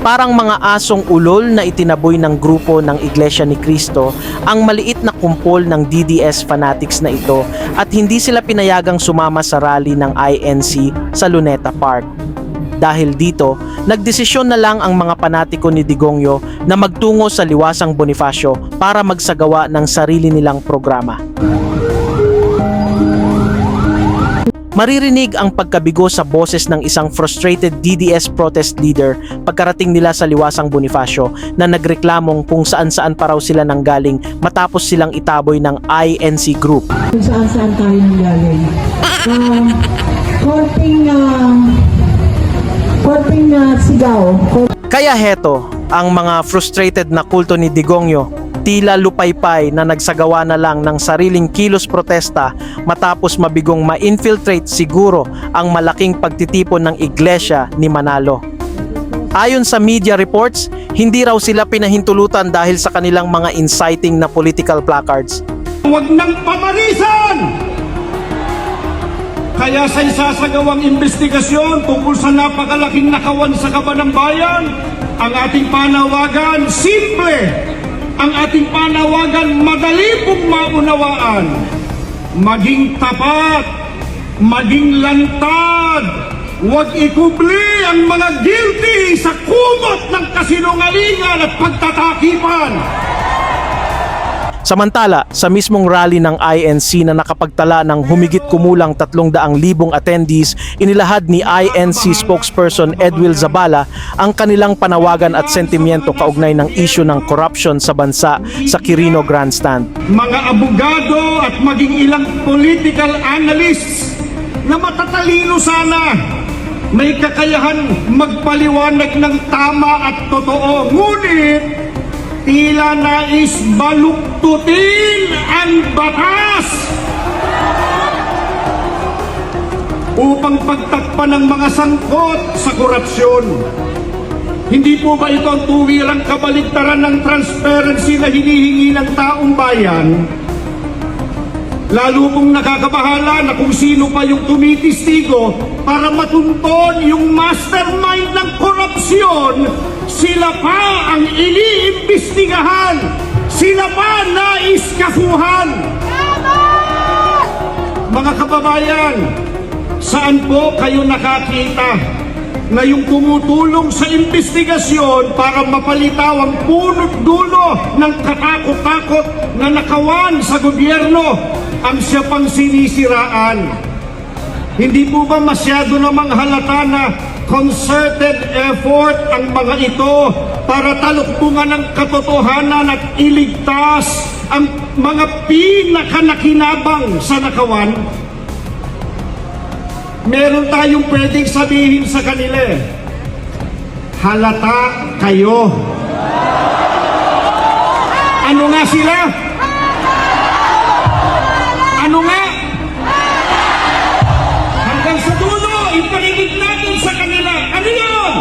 Parang mga asong ulol na itinaboy ng grupo ng Iglesia ni Cristo ang maliit na kumpol ng DDS fanatics na ito at hindi sila pinayagang sumama sa rally ng INC sa Luneta Park. Dahil dito, nagdesisyon na lang ang mga panatiko ni Digongyo na magtungo sa Liwasang Bonifacio para magsagawa ng sarili nilang programa. Maririnig ang pagkabigo sa boses ng isang frustrated DDS protest leader pagkarating nila sa Liwasang Bonifacio na nagreklamong kung saan-saan pa raw sila nanggaling matapos silang itaboy ng INC group. Kung saan-saan tayo nanggaling. Konting sigaw. Kaya heto, ang mga frustrated na kulto ni Digongyo tila lupaypay na nagsagawa na lang ng sariling kilos protesta matapos mabigong ma-infiltrate siguro ang malaking pagtitipon ng iglesia ni Manalo. Ayon sa media reports, hindi raw sila pinahintulutan dahil sa kanilang mga inciting na political placards. Huwag nang pamarisan! Kaya sa isasagawang investigasyon tungkol sa napakalaking nakawan sa kaban ng bayan, ang ating panawagan simple. Ang ating panawagan madali pong maunawaan. Maging tapat, maging lantad, huwag ikubli ang mga guilty sa kumot ng kasinungalingan at pagtatakipan. Samantala, sa mismong rally ng INC na nakapagtala ng humigit kumulang 300,000 attendees, inilahad ni INC spokesperson Edwil Zabala ang kanilang panawagan at sentimiento kaugnay ng issue ng corruption sa bansa sa Quirino Grandstand. Mga abogado at maging ilang political analysts na matatalino sana, may kakayahan magpaliwanag ng tama at totoo, ngunit tila nais baluktutin ang batas upang pagtakpan ng mga sangkot sa korupsyon. Hindi po ba ito ang tuwirang kabaligtaran ng transparency na hinihingi ng taong bayan? Lalo pong nakakabahala na kung sino pa yung tumitistigo para matunton yung mastermind ng korupsyon, sila pa ang iniimbestigahan, sila pa naiskafuhan. Mga kababayan, saan po kayo nakakita na yung tumutulong sa investigasyon para mapalitaw ang punot dulo ng katakot-takot na nakawan sa gobyerno ang siya pang sinisiraan? Hindi po ba masyado namang halata na concerted effort ang mga ito para taluktungan ng katotohanan at iligtas ang mga pinakanakinabang sa nakawan? Meron tayong pwedeng sabihin sa kanila, halata kayo. Ano nga sila? Ano nga? Hanggang sa dulo, ipaligid natin sa kanila. Ano yun?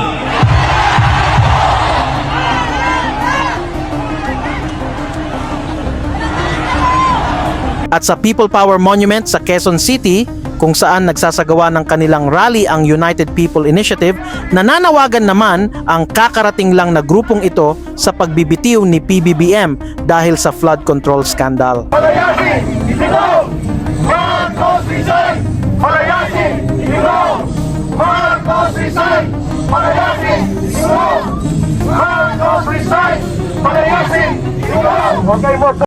At sa People Power Monument sa Quezon City, kung saan nagsasagawa ng kanilang rally ang United People Initiative, nananawagan naman ang kakarating lang na grupong ito sa pagbibitiw ni PBBM dahil sa flood control scandal. Palayasin! Itigaw! Marcos resign! Palayasin! Itigaw! Marcos resign! Palayasin! Itigaw! Marcos resign! Palayasin! Itigaw!